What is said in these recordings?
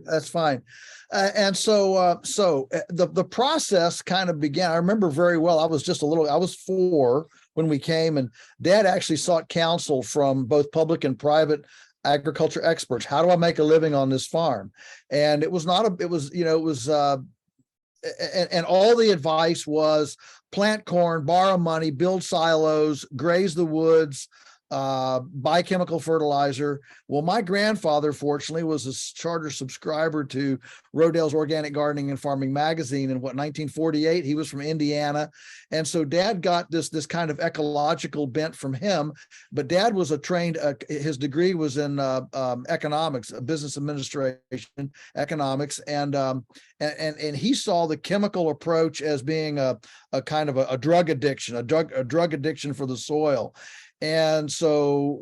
That's fine. And so the process kind of began. I remember very well. I was 4 when we came, and Dad actually sought counsel from both public and private agriculture experts. How do I make a living on this farm? And it was not a, it was, and all the advice was plant corn, borrow money, build silos, graze the woods, buy chemical fertilizer. Well, my grandfather, fortunately, was a charter subscriber to Rodale's Organic Gardening and Farming magazine in 1948. He was from Indiana. And so Dad got this kind of ecological bent from him. But Dad was his degree was in economics, business administration, economics. And he saw the chemical approach as being a kind of a drug addiction, a drug addiction for the soil. And so,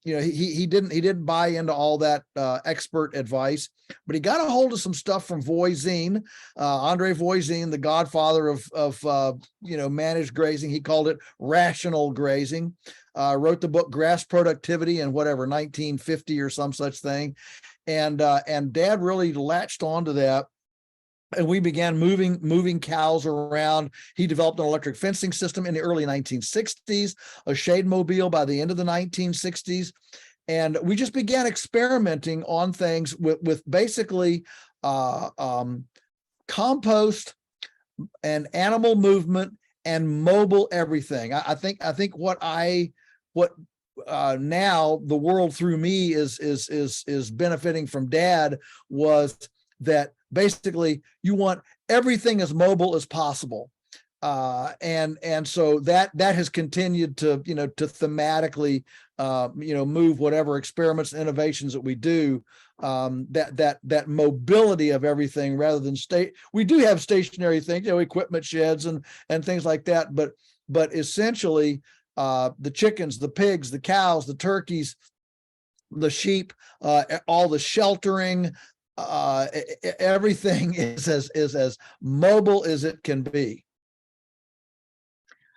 he didn't buy into all that expert advice, but he got a hold of some stuff from Voisin, Andre Voisin, the godfather of managed grazing. He called it rational grazing. Wrote the book Grass Productivity in 1950 or some such thing, and Dad really latched onto that. And we began moving cows around. He developed an electric fencing system in the early 1960s, a shade mobile by the end of the 1960s. And we just began experimenting on things with basically compost and animal movement and mobile everything. I think what now the world through me is benefiting from Dad was that basically you want everything as mobile as possible. And so that has continued to thematically, move whatever experiments and innovations that we do, that mobility of everything rather than we do have stationary things, equipment sheds and things like that. But essentially the chickens, the pigs, the cows, the turkeys, the sheep, all the sheltering, everything is as mobile as it can be.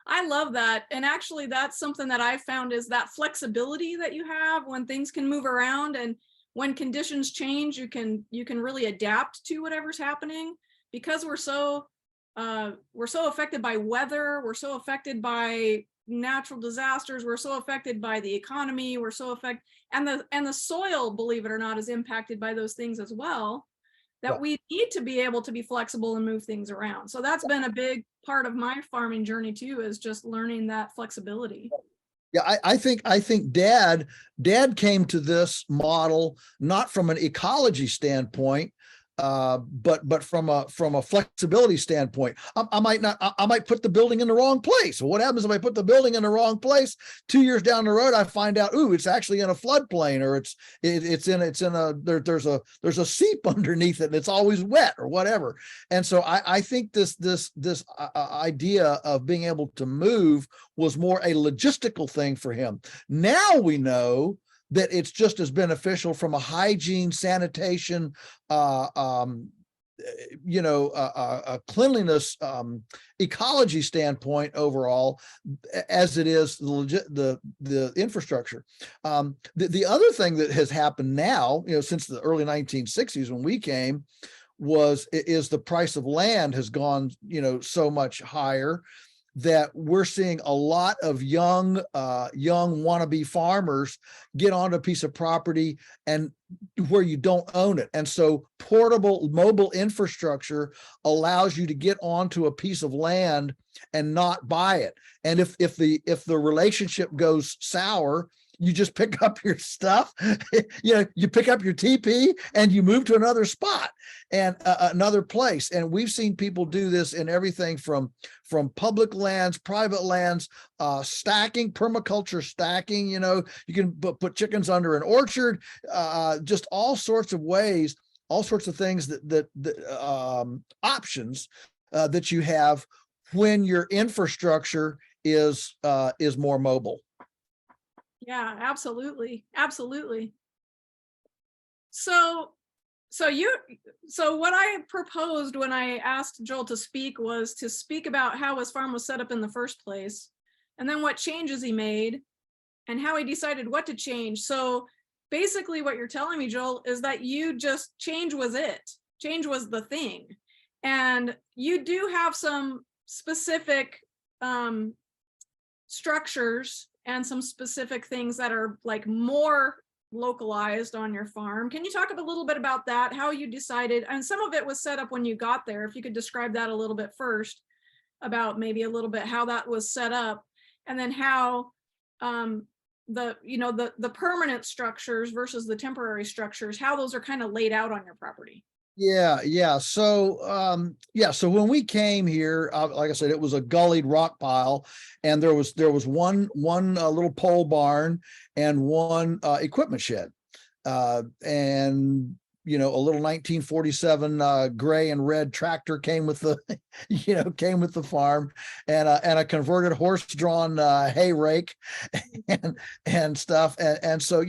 I love that. And actually that's something that I've found is that flexibility that you have when things can move around, and when conditions change, you can really adapt to whatever's happening, because we're so affected by weather, we're so affected by natural disasters, we're so affected by the economy, we're so affected, and the soil, believe it or not, is impacted by those things as well, that we need to be able to be flexible and move things around. So that's been a big part of my farming journey too, is just learning that flexibility. Yeah, I think Dad came to this model not from an ecology standpoint, but from a flexibility standpoint. I might put the building in the wrong place. Well, what happens if I put the building in the wrong place? 2 years down the road, I find out, it's actually in a floodplain, or there's a seep underneath it and it's always wet or whatever. And so I think this idea of being able to move was more a logistical thing for him. Now we know that it's just as beneficial from a hygiene, sanitation, cleanliness, ecology standpoint overall, as it is the infrastructure. The other thing that has happened now, since the early 1960s when we came, is the price of land has gone, so much higher, that we're seeing a lot of young wannabe farmers get onto a piece of property and where you don't own it. And so portable mobile infrastructure allows you to get onto a piece of land and not buy it. And if the relationship goes sour, you just pick up your stuff, you pick up your TP and you move to another spot and another place. And we've seen people do this in everything from public lands, private lands, stacking, permaculture stacking. You can put chickens under an orchard, just all sorts of ways, all sorts of things that options that you have when your infrastructure is more mobile. Yeah, absolutely. Absolutely. So what I proposed when I asked Joel to speak was to speak about how his farm was set up in the first place, and then what changes he made and how he decided what to change. So basically what you're telling me, Joel, is that you just change was it. Change was the thing. And you do have some specific structures and some specific things that are like more localized on your farm. Can you talk a little bit about that? How you decided, and some of it was set up when you got there. If you could describe that a little bit first, about maybe a little bit how that was set up, and then how the permanent structures versus the temporary structures, how those are kind of laid out on your property. Yeah. So, so when we came here, like I said, it was a gullied rock pile, and there was one little pole barn and one equipment shed, and a little 1947 gray and red tractor came with the, came with the farm, and a converted horse-drawn hay rake, and stuff, and so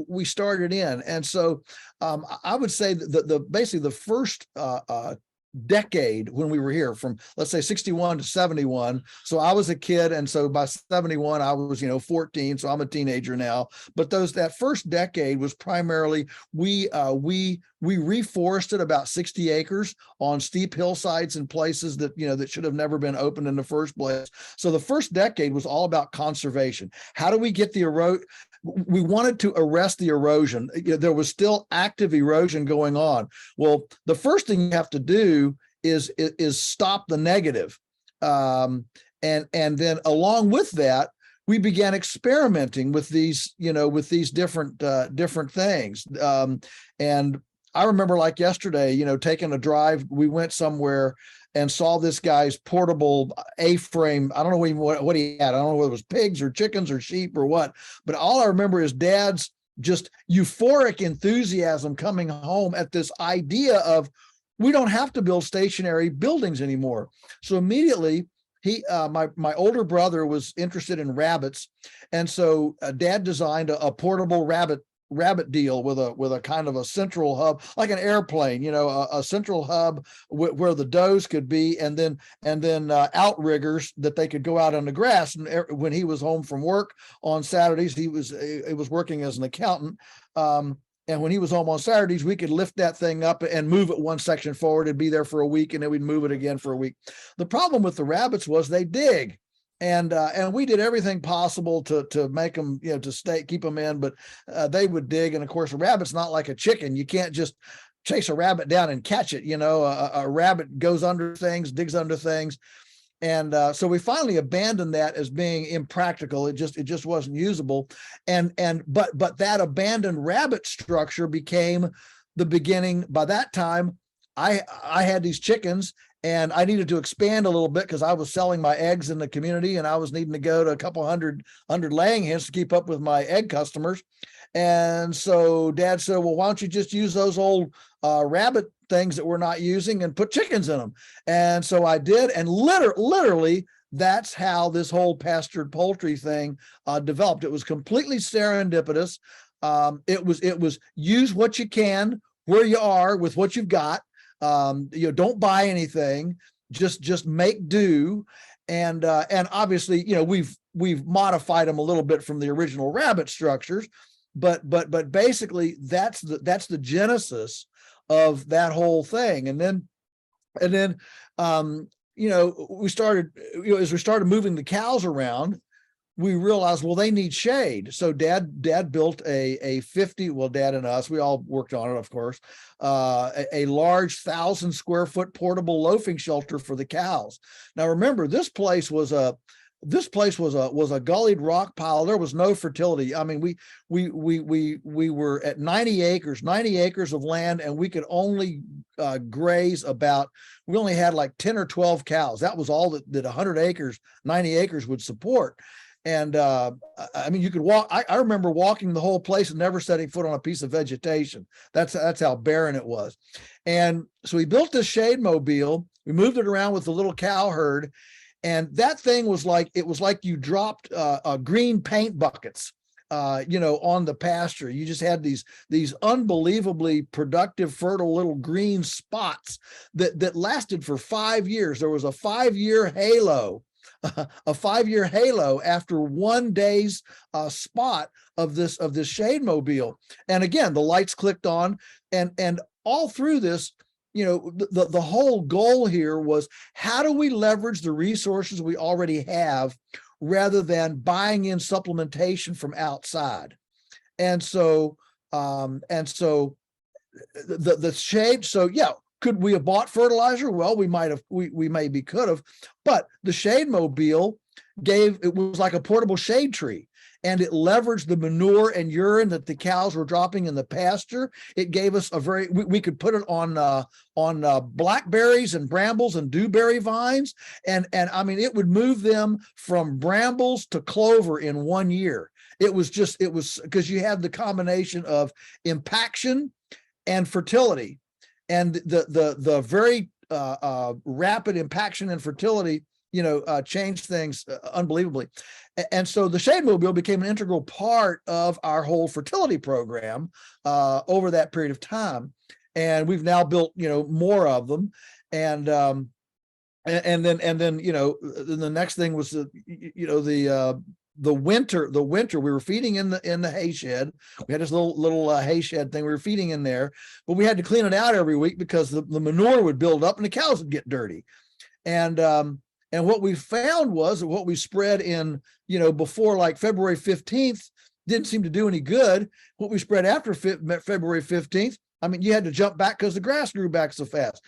we started in, and so I would say that basically the first decade when we were here, from let's say 61 to 71. So I was a kid, and so by 71 I was 14, so I'm a teenager now. But that first decade was primarily we reforested about 60 acres on steep hillsides and places that that should have never been opened in the first place. So the first decade was all about conservation. How do we get the erosion? We wanted to arrest the erosion. There was still active erosion going on. Well, the first thing you have to do is stop the negative. And then along with that, we began experimenting with these, with these different things. And I remember like yesterday, taking a drive, we went somewhere and saw this guy's portable A-frame. I don't know even what he had. I don't know whether it was pigs or chickens or sheep or what, but all I remember is Dad's just euphoric enthusiasm coming home at this idea of, we don't have to build stationary buildings anymore. So immediately my older brother was interested in rabbits. And so Dad designed a portable rabbit deal with a kind of a central hub, like an airplane, a central hub where the does could be, and then outriggers that they could go out on the grass. And when he was home from work on Saturdays, he was working as an accountant. And when he was home on Saturdays, we could lift that thing up and move it one section forward. It'd be there for a week, and then we'd move it again for a week. The problem with the rabbits was they dig. And we did everything possible to make them, to keep them in, but they would dig. And of course, a rabbit's not like a chicken. You can't just chase a rabbit down and catch it. A rabbit goes under things, digs under things. And so we finally abandoned that as being impractical. It just wasn't usable. But that abandoned rabbit structure became the beginning. By that time, I had these chickens, and I needed to expand a little bit because I was selling my eggs in the community, and I was needing to go to a couple hundred laying hens to keep up with my egg customers. And so Dad said, well, why don't you just use those old rabbit things that we're not using and put chickens in them? And so I did. And literally, that's how this whole pastured poultry thing developed. It was completely serendipitous. It was use what you can where you are with what you've got. Don't buy anything, just make do. And obviously, we've modified them a little bit from the original rabbit structures, but basically that's the genesis of that whole thing. And then we started, as we started moving the cows around, we realized, well, they need shade. So dad built a 50, well, Dad and us, we all worked on it, of course, a large 1,000 square foot portable loafing shelter for the cows. Now, remember, this place was a gullied rock pile. There was no fertility. I mean, we were at 90 acres of land, and we could only graze we only had like 10 or 12 cows. That was all that 100 acres, 90 acres would support. And I mean, you could walk. I remember walking the whole place and never setting foot on a piece of vegetation. That's how barren it was. And so we built this shade mobile. We moved it around with the little cow herd, and that thing was like you dropped green paint buckets, on the pasture. You just had these unbelievably productive, fertile little green spots that lasted for 5 years. There was a 5-year halo a 5-year halo after one day's spot of this shade mobile. And again, the lights clicked on, and all through this, the whole goal here was, how do we leverage the resources we already have rather than buying in supplementation from outside? And so the shade. So yeah, could we have bought fertilizer? Well, we might have, we maybe could have, but the shade mobile it was like a portable shade tree, and it leveraged the manure and urine that the cows were dropping in the pasture. It gave us we could put it on blackberries and brambles and dewberry vines. And I mean, it would move them from brambles to clover in 1 year. It was because you had the combination of impaction and fertility, and the very rapid impaction and fertility, changed things unbelievably. And so the shade mobile became an integral part of our whole fertility program over that period of time. And we've now built, more of them. And then the next thing was the winter we were feeding in the hay shed. We had this little hay shed thing we were feeding in there, but we had to clean it out every week because the manure would build up and the cows would get dirty. And what we found was that what we spread in, before like February 15th didn't seem to do any good. What we spread after February 15th, I mean, you had to jump back because the grass grew back so fast.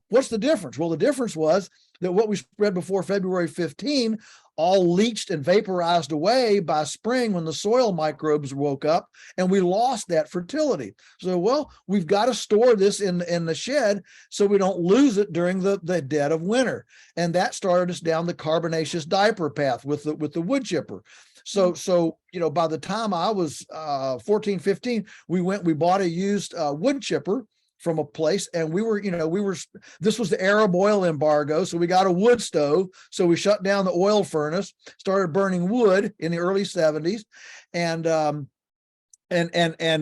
What's the difference? Well, the difference was that what we spread before February 15 all leached and vaporized away by spring when the soil microbes woke up, and we lost that fertility. So, well, we've got to store this in the shed so we don't lose it during the dead of winter. And that started us down the carbonaceous diaper path with the wood chipper. So, by the time I was 14, 15, we bought a used wood chipper from a place, and this was the Arab oil embargo. So we got a wood stove. So we shut down the oil furnace, started burning wood in the early 70s. And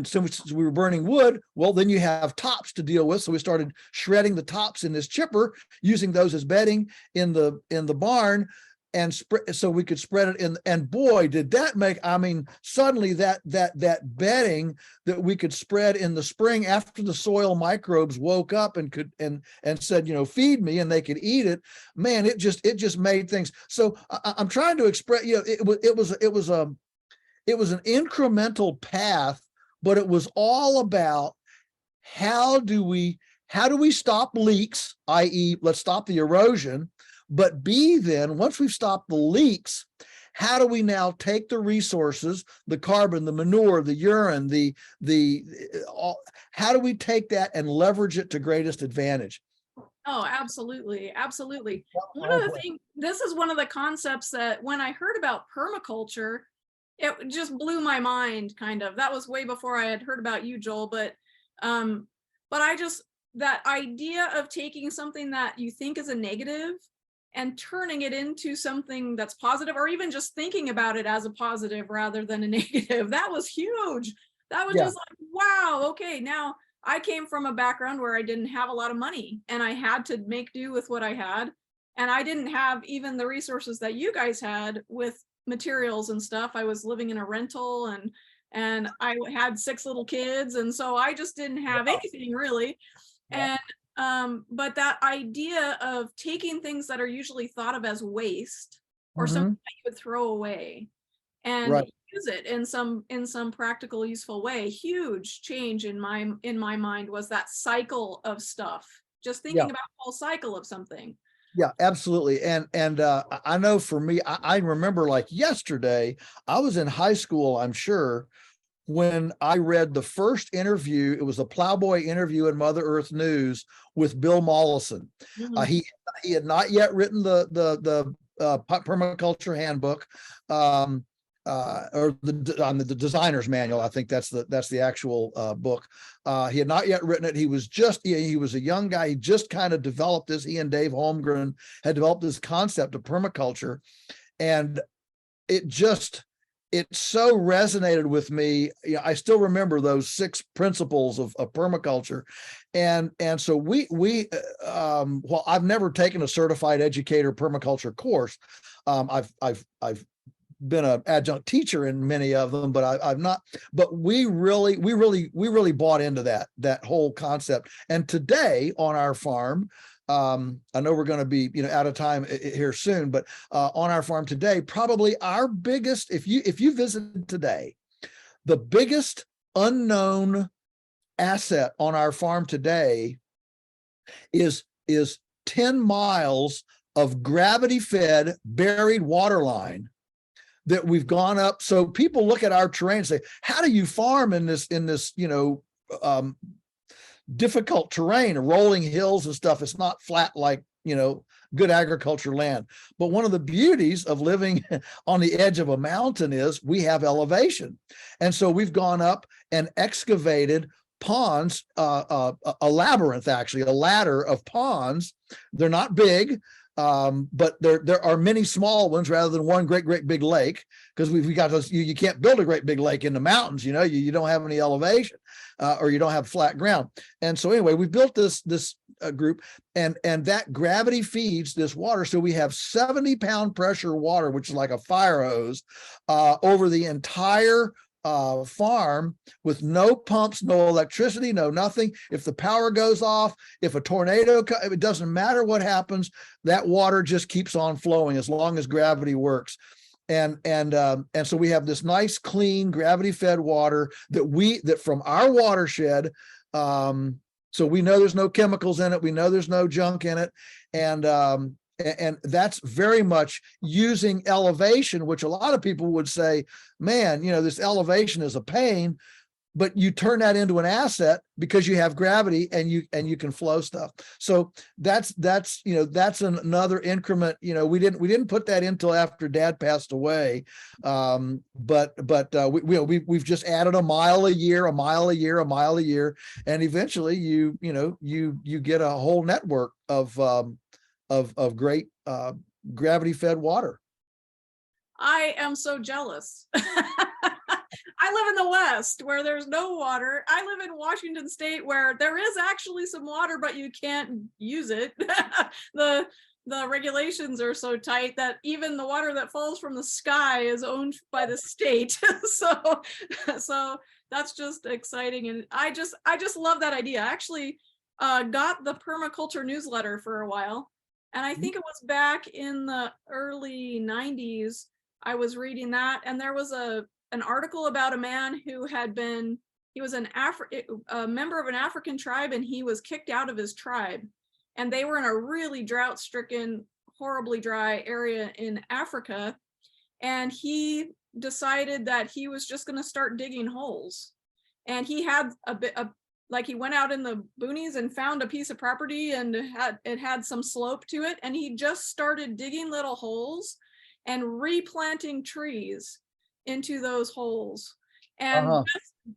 since we were burning wood, well, then you have tops to deal with. So we started shredding the tops in this chipper, using those as bedding in the barn, and so we could spread it in. And boy, did that make, I mean, suddenly that bedding that we could spread in the spring after the soil microbes woke up and said, feed me, and they could eat it. Man, it just made things. So I'm trying to express, it was an incremental path, but it was all about how do we stop leaks, i.e., let's stop the erosion. But B, then, once we've stopped the leaks, how do we now take the resources, the carbon, the manure, the urine, how do we take that and leverage it to greatest advantage? Oh, absolutely. Absolutely. One of the things, this is one of the concepts that when I heard about permaculture, it just blew my mind, kind of. That was way before I had heard about you, Joel, but that idea of taking something that you think is a negative and turning it into something that's positive, or even just thinking about it as a positive rather than a negative. That was huge. That was just like, wow, okay, now I came from a background where I didn't have a lot of money and I had to make do with what I had. And I didn't have even the resources that you guys had with materials and stuff. I was living in a rental, and I had 6 little kids. And so I just didn't have anything really. And but that idea of taking things that are usually thought of as waste or something that you would throw away and use it in some practical, useful way. Huge change in my mind was that cycle of stuff. Just thinking about the whole cycle of something. Yeah, absolutely. And I know for me, I remember like yesterday, I was in high school, I'm sure, when I read the first interview. It was a Plowboy interview in Mother Earth News with Bill Mollison. He had not yet written the permaculture handbook, or the designer's manual. I think that's the actual book. He had not yet written it. He was a young guy. He just kind of developed this. He and Dave Holmgren had developed this concept of permaculture, and it so resonated with me. I still remember those 6 principles of permaculture. And so well, I've never taken a certified educator permaculture course. I've been an adjunct teacher in many of them, but I've not. But we really bought into that whole concept. And today on our farm, I know we're going to be out of time here soon, but on our farm today, probably our biggest, if you visited today, the biggest unknown asset on our farm today is 10 miles of gravity-fed buried water line that we've gone up. So people look at our terrain and say, how do you farm in this difficult terrain, rolling hills and stuff? It's not flat like, good agriculture land. But one of the beauties of living on the edge of a mountain is we have elevation. And so we've gone up and excavated ponds, a labyrinth, actually, a ladder of ponds. They're not big, but there are many small ones rather than one great big lake, because we've got those. You can't build a great big lake in the mountains. You don't have any elevation, or you don't have flat ground. And so anyway, we've built this group, and that gravity feeds this water. So we have 70-pound pressure water, which is like a fire hose, over the entire farm, with no pumps, no electricity, no nothing. If the power goes off, if a tornado, it doesn't matter what happens, that water just keeps on flowing as long as gravity works. And so we have this nice, clean, gravity-fed water that from our watershed. So we know there's no chemicals in it. We know there's no junk in it. And that's very much using elevation, which a lot of people would say, man, this elevation is a pain, but you turn that into an asset because you have gravity and you can flow stuff. So that's another increment. We didn't put that in until after Dad passed away. But we've just added a mile a year, and eventually you get a whole network of great gravity-fed water. I am so jealous. I live in the West where there's no water. I live in Washington State where there is actually some water, but you can't use it. The regulations are so tight that even the water that falls from the sky is owned by the state. So that's just exciting. And I just love that idea. I actually got the permaculture newsletter for a while. And I think it was back in the early 90s, I was reading that, and there was an article about a man who he was a member of an African tribe, and he was kicked out of his tribe. And they were in a really drought-stricken, horribly dry area in Africa. And he decided that he was just going to start digging holes. And he had he went out in the boonies and found a piece of property, and it had some slope to it. And he just started digging little holes and replanting trees into those holes. And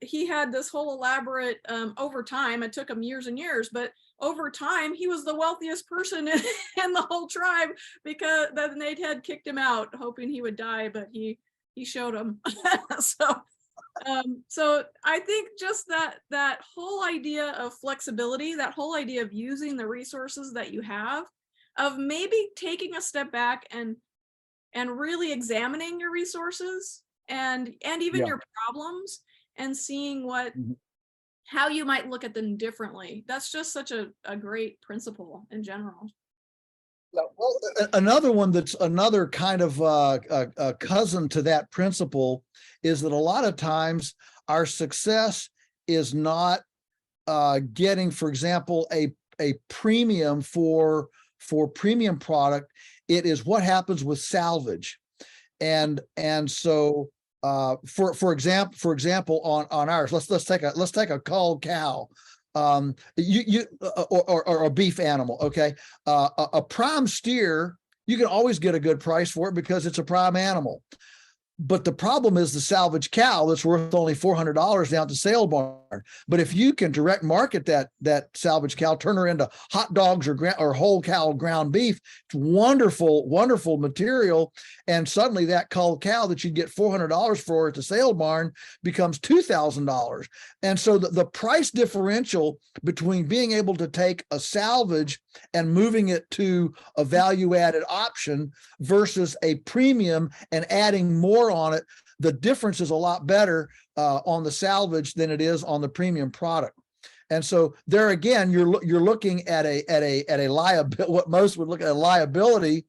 he had this whole elaborate, over time, it took him years and years, but over time, he was the wealthiest person in the whole tribe, because then they had kicked him out, hoping he would die, but he showed them. So I think just that whole idea of flexibility, that whole idea of using the resources that you have, of maybe taking a step back and really examining your resources and even your problems, and seeing how you might look at them differently. That's just such a great principle in general. Well, another one that's another kind of a cousin to that principle is that a lot of times our success is not getting, for example, a premium for premium product. It is what happens with salvage, and so for example on ours, let's take a culled cow. Or a beef animal. Okay. A prime steer, you can always get a good price for it because it's a prime animal. But the problem is the salvage cow that's worth only $400 down at the sale barn. But if you can direct market that salvage cow, turn her into hot dogs or whole cow ground beef, it's wonderful, wonderful material. And suddenly that cull cow that you get $400 for at the sale barn becomes $2,000. And so the price differential between being able to take a salvage and moving it to a value added option versus a premium and adding more on it, the difference is a lot better on the salvage than it is on the premium product. And so there again, you're looking at a liability, what most would look at a liability,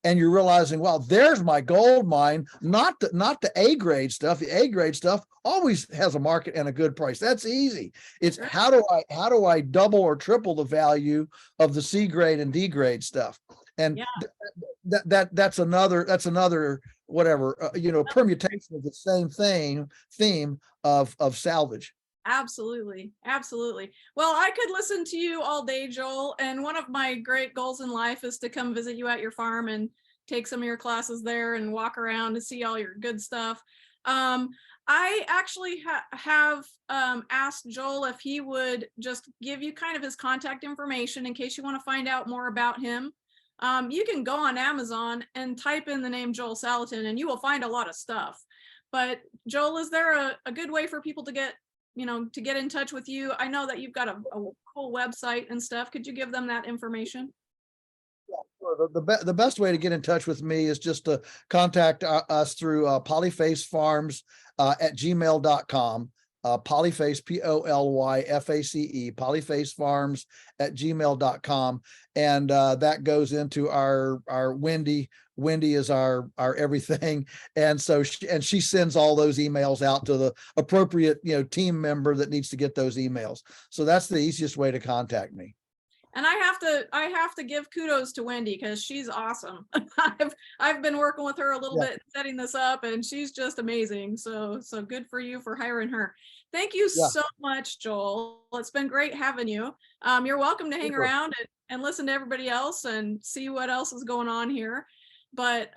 and you're realizing, well, there's my gold mine, not the A grade stuff. The A grade stuff always has a market and a good price. That's easy. It's how do I double or triple the value of the C grade and D grade stuff? And that's another whatever, permutation of the same theme of salvage. Absolutely. Absolutely. Well, I could listen to you all day, Joel. And one of my great goals in life is to come visit you at your farm and take some of your classes there and walk around and see all your good stuff. I actually have asked Joel if he would just give you kind of his contact information in case you want to find out more about him. You can go on Amazon and type in the name Joel Salatin and you will find a lot of stuff. But Joel, is there a good way for people to get in touch with you? I know that you've got a cool website and stuff. Could you give them that information? Yeah, sure. The best way to get in touch with me is just to contact us through Polyface Farms at gmail.com. Polyface, Polyface, Polyface Farms at gmail.com. And that goes into our Wendy. Wendy is our everything. And so she sends all those emails out to the appropriate, team member that needs to get those emails. So that's the easiest way to contact me. And I have to give kudos to Wendy because she's awesome. I've been working with her a little bit, setting this up, and she's just amazing. So good for you for hiring her. Thank you so much, Joel. It's been great having you. You're welcome to hang around and listen to everybody else and see what else is going on here. But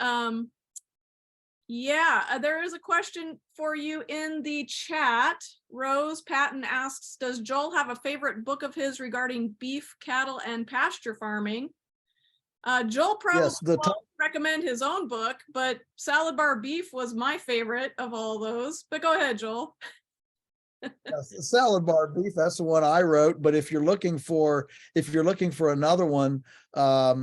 there is a question for you in the chat. Rose Patton asks, does Joel have a favorite book of his regarding beef, cattle, and pasture farming? Joel probably won't recommend his own book, but Salad Bar Beef was my favorite of all those. But go ahead, Joel. Yes, Salad Bar Beef, that's the one I wrote. But if you're looking for another one, probably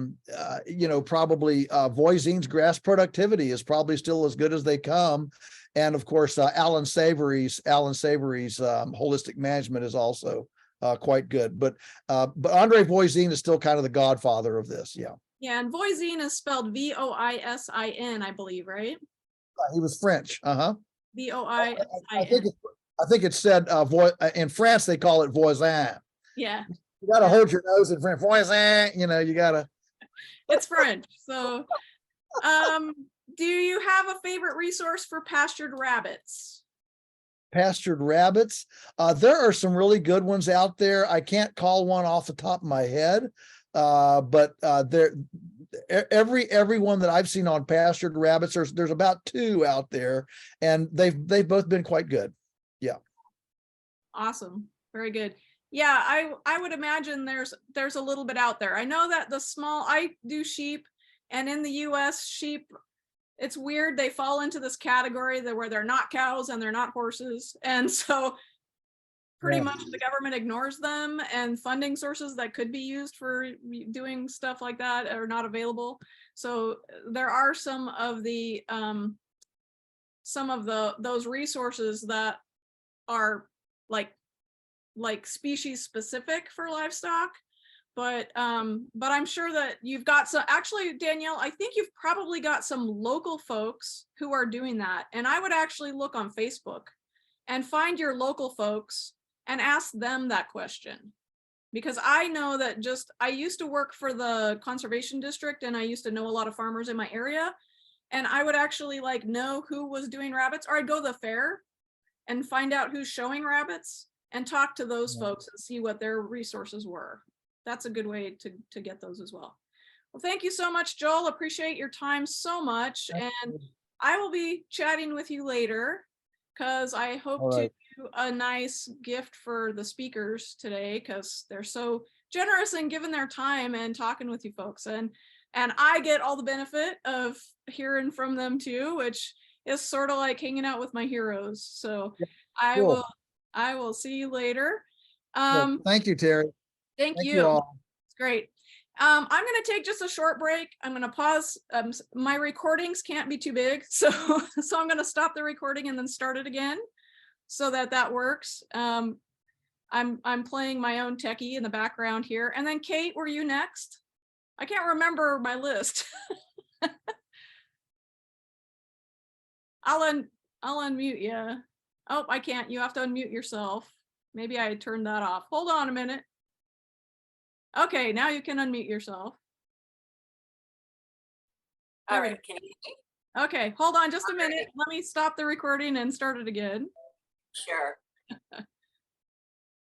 Voisine's Grass Productivity is probably still as good as they come. And of course, Alan Savory's Holistic Management is also quite good. But Andre Voisine is still kind of the godfather of this. Yeah. Yeah, and Voisine is spelled Voisin, I believe, right? He was French. Voisin. I think it's said in France they call it voisin. Yeah. You got to hold your nose in French. Voisin, you got to. It's French. So, do you have a favorite resource for pastured rabbits? Pastured rabbits? There are some really good ones out there. I can't call one off the top of my head, but every one that I've seen on pastured rabbits, there's about 2 out there, and they've both been quite good. Yeah. Awesome. Very good. Yeah, I would imagine there's a little bit out there. I know that I do sheep, and in the US, sheep, it's weird. They fall into this category where they're not cows and they're not horses. And so pretty much the government ignores them, and funding sources that could be used for doing stuff like that are not available. So there are some of those resources that are like species specific for livestock, but I'm sure that you've got some. Actually, Danielle, I think you've probably got some local folks who are doing that, and I would actually look on Facebook and find your local folks and ask them that question, because I know that I used to work for the conservation district, and I used to know a lot of farmers in my area, and I would actually know who was doing rabbits, or I'd go to the fair and find out who's showing rabbits and talk to those folks and see what their resources were. That's a good way to get those as well. Well, thank you so much, Joel. Appreciate your time so much. And I will be chatting with you later because I hope All to right. do a nice gift for the speakers today because they're so generous in giving their time and talking with you folks. And I get all the benefit of hearing from them too, which is sort of like hanging out with my heroes. So Yeah, I cool. will see you later. Well, thank you, Terry. Thank Thank you you. all. It's great. I'm going to take just a short break. I'm going to pause. My recordings can't be too big. So, so I'm going to stop the recording and then start it again so that that works. I'm playing my own techie in the background here. And then Kate, were you next? I can't remember my list. I'll unmute you. Oh, I can't. You have to unmute yourself. Maybe I turned that off. Hold on a minute. Okay, now you can unmute yourself. All right, can you hear me? Okay, hold on just a minute. Let me stop the recording and start it again. Sure.